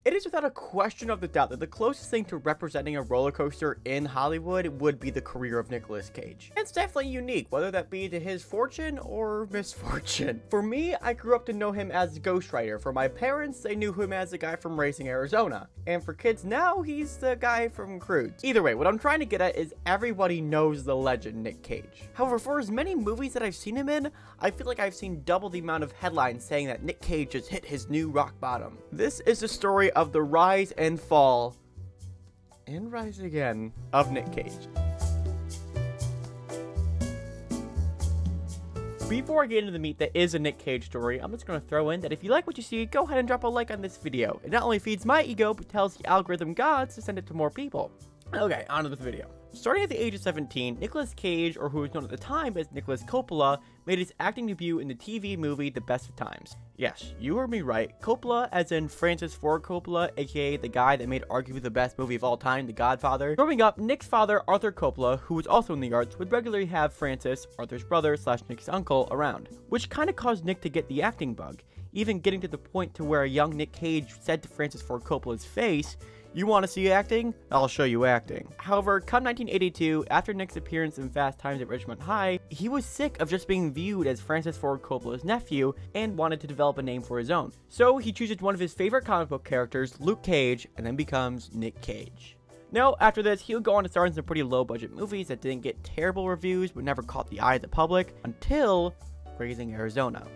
It is without a question of the doubt that the closest thing to representing a roller coaster in Hollywood would be the career of Nicolas Cage. It's definitely unique, whether that be to his fortune or misfortune. For me, I grew up to know him as Ghost Rider. For my parents, they knew him as the guy from Raising Arizona. And for kids now, he's the guy from Cruise. Either way, what I'm trying to get at is everybody knows the legend Nick Cage. However, for as many movies that I've seen him in, I feel like I've seen double the amount of headlines saying that Nick Cage has hit his new rock bottom. This is the story of the rise and fall, and rise again, of Nick Cage. Before I get into the meat that is a Nick Cage story, I'm just going to throw in that if you like what you see, go ahead and drop a like on this video. It not only feeds my ego, but tells the algorithm gods to send it to more people. Okay, on to the video. Starting at the age of 17, Nicolas Cage, or who was known at the time as Nicolas Coppola, made his acting debut in the TV movie The Best of Times. Yes, you heard me right. Coppola, as in Francis Ford Coppola, aka the guy that made arguably the best movie of all time, The Godfather. Growing up, Nick's father, Arthur Coppola, who was also in the arts, would regularly have Francis, Arthur's brother / Nick's uncle, around, which kind of caused Nick to get the acting bug, even getting to the point to where a young Nick Cage said to Francis Ford Coppola's face, "You want to see acting? I'll show you acting." However, come 1982, after Nick's appearance in Fast Times at Ridgemont High, he was sick of just being viewed as Francis Ford Coppola's nephew and wanted to develop a name for his own. So he chooses one of his favorite comic book characters, Luke Cage, and then becomes Nick Cage. Now, after this, he would go on to star in some pretty low-budget movies that didn't get terrible reviews but never caught the eye of the public until Raising Arizona.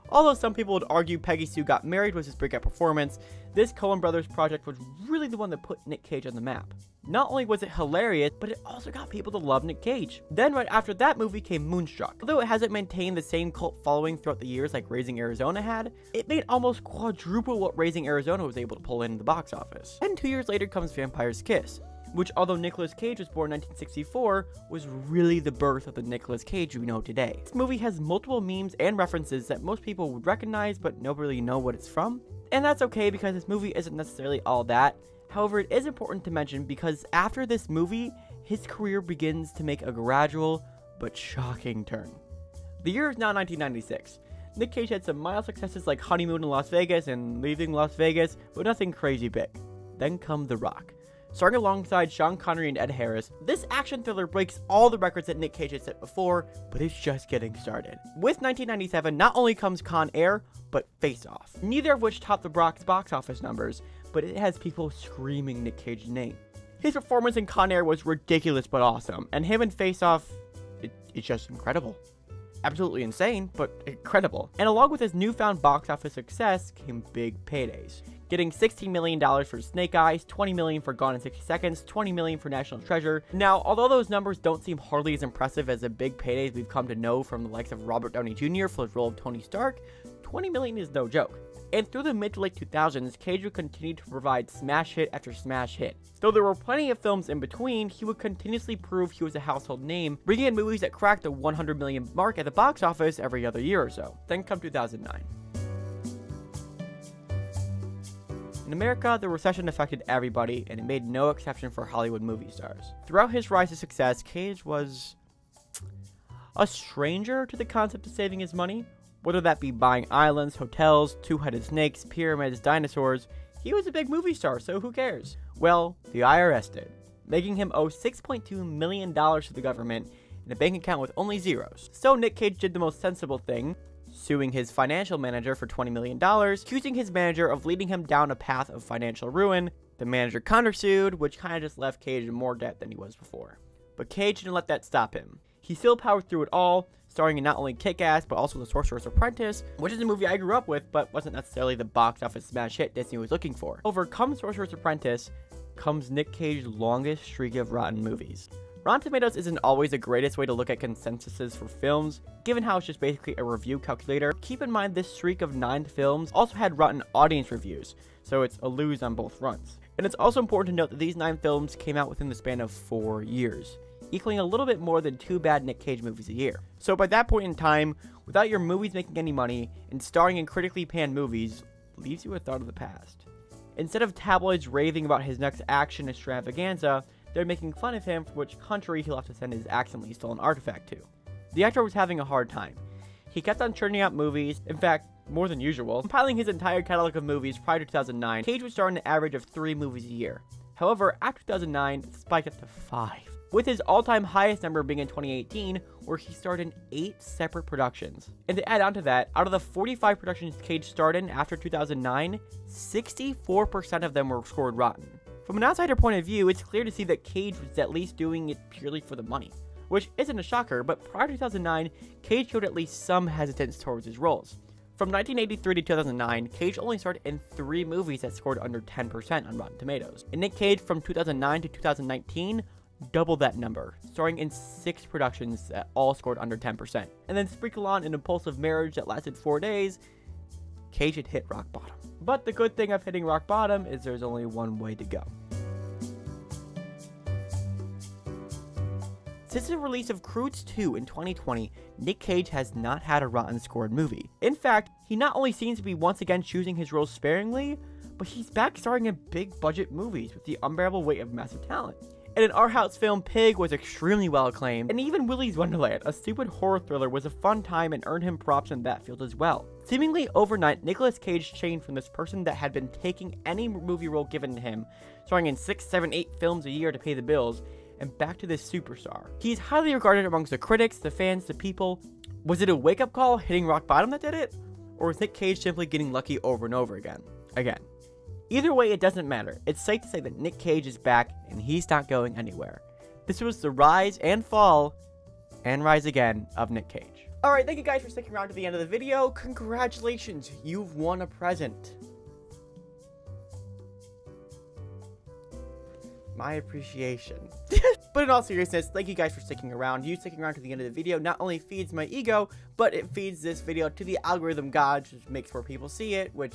Although some people would argue Peggy Sue Got Married was his breakout performance, this Coen Brothers project was really the one that put Nick Cage on the map. Not only was it hilarious, but it also got people to love Nick Cage. Then right after that movie came Moonstruck. Although it hasn't maintained the same cult following throughout the years like Raising Arizona had, it made almost quadruple what Raising Arizona was able to pull in the box office. And 2 years later comes Vampire's Kiss, which, although Nicolas Cage was born in 1964, was really the birth of the Nicolas Cage we know today. This movie has multiple memes and references that most people would recognize, but nobody really know what it's from. And that's okay, because this movie isn't necessarily all that. However, it is important to mention because after this movie, his career begins to make a gradual but shocking turn. The year is now 1996. Nick Cage had some mild successes like Honeymoon in Las Vegas and Leaving Las Vegas, but nothing crazy big. Then come The Rock. Starring alongside Sean Connery and Ed Harris, this action thriller breaks all the records that Nick Cage had set before, but it's just getting started. With 1997, not only comes Con Air, but Face Off, neither of which topped The Rock's box office numbers, but it has people screaming Nick Cage's name. His performance in Con Air was ridiculous but awesome, and him in Face Off, it's just incredible. Absolutely insane, but incredible. And along with his newfound box office success came big paydays. Getting $16 million for Snake Eyes, $20 million for Gone in 60 Seconds, $20 million for National Treasure. Now, although those numbers don't seem hardly as impressive as the big paydays we've come to know from the likes of Robert Downey Jr. for his role of Tony Stark, $20 million is no joke. And through the mid to late 2000s, Cage would continue to provide smash hit after smash hit. Though there were plenty of films in between, he would continuously prove he was a household name, bringing in movies that cracked the 100 million mark at the box office every other year or so. Then come 2009. In America, the recession affected everybody, and it made no exception for Hollywood movie stars. Throughout his rise to success, Cage was a stranger to the concept of saving his money. Whether that be buying islands, hotels, two-headed snakes, pyramids, dinosaurs, he was a big movie star, so who cares? Well, the IRS did, making him owe $6.2 million to the government in a bank account with only zeros. So Nick Cage did the most sensible thing, suing his financial manager for $20 million, accusing his manager of leading him down a path of financial ruin. The manager countersued, which kind of just left Cage in more debt than he was before. But Cage didn't let that stop him. He still powered through it all, starring in not only Kick-Ass, but also The Sorcerer's Apprentice, which is a movie I grew up with, but wasn't necessarily the box office smash hit Disney was looking for. Over comes Sorcerer's Apprentice, comes Nick Cage's longest streak of rotten movies. Rotten Tomatoes isn't always the greatest way to look at consensuses for films, given how it's just basically a review calculator. Keep in mind this streak of 9 films also had rotten audience reviews, so it's a lose on both fronts. And it's also important to note that these 9 films came out within the span of 4 years, equaling a little bit more than 2 bad Nick Cage movies a year. So by that point in time, without your movies making any money, and starring in critically panned movies, leaves you a thought of the past. Instead of tabloids raving about his next action extravaganza, they're making fun of him for which country he'll have to send his accidentally stolen artifact to. The actor was having a hard time. He kept on churning out movies. In fact, more than usual. Compiling his entire catalog of movies prior to 2009, Cage would star in an average of 3 movies a year. However, after 2009, it spiked up to 5. With his all-time highest number being in 2018, where he starred in 8 separate productions. And to add on to that, out of the 45 productions Cage starred in after 2009, 64% of them were scored rotten. From an outsider point of view, it's clear to see that Cage was at least doing it purely for the money. Which isn't a shocker, but prior to 2009, Cage showed at least some hesitance towards his roles. From 1983 to 2009, Cage only starred in 3 movies that scored under 10% on Rotten Tomatoes. And Nick Cage from 2009 to 2019 doubled that number, starring in 6 productions that all scored under 10%. And then sprinkle on an impulsive marriage that lasted 4 days, Cage had hit rock bottom. But the good thing of hitting rock bottom is there's only one way to go. Since the release of Croods 2 in 2020, Nick Cage has not had a rotten scored movie. In fact, he not only seems to be once again choosing his roles sparingly, but he's back starring in big budget movies with the unbearable weight of massive talent. And an art house film, Pig was extremely well acclaimed, and even Willy's Wonderland, a stupid horror thriller, was a fun time and earned him props in that field as well. Seemingly overnight, Nicolas Cage changed from this person that had been taking any movie role given to him, starring in 6, 7, 8 films a year to pay the bills, and back to this superstar. He's highly regarded amongst the critics, the fans, the people. Was it a wake-up call hitting rock bottom that did it? Or was Nick Cage simply getting lucky over and over again? Either way, it doesn't matter. It's safe to say that Nick Cage is back, and he's not going anywhere. This was the rise and fall, and rise again, of Nick Cage. Alright, thank you guys for sticking around to the end of the video. Congratulations, you've won a present. My appreciation. But in all seriousness, thank you guys for sticking around. You sticking around to the end of the video not only feeds my ego, but it feeds this video to the algorithm gods, which makes more people see it, which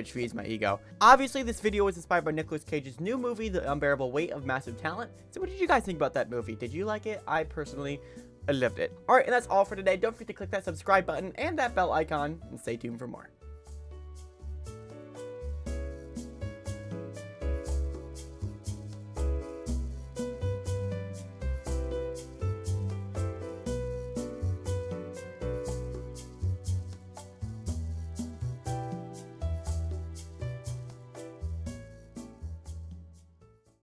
feeds my ego. Obviously, this video was inspired by Nicolas Cage's new movie, The Unbearable Weight of Massive Talent. So what did you guys think about that movie? Did you like it? I personally loved it. Alright, and that's all for today. Don't forget to click that subscribe button and that bell icon, and stay tuned for more.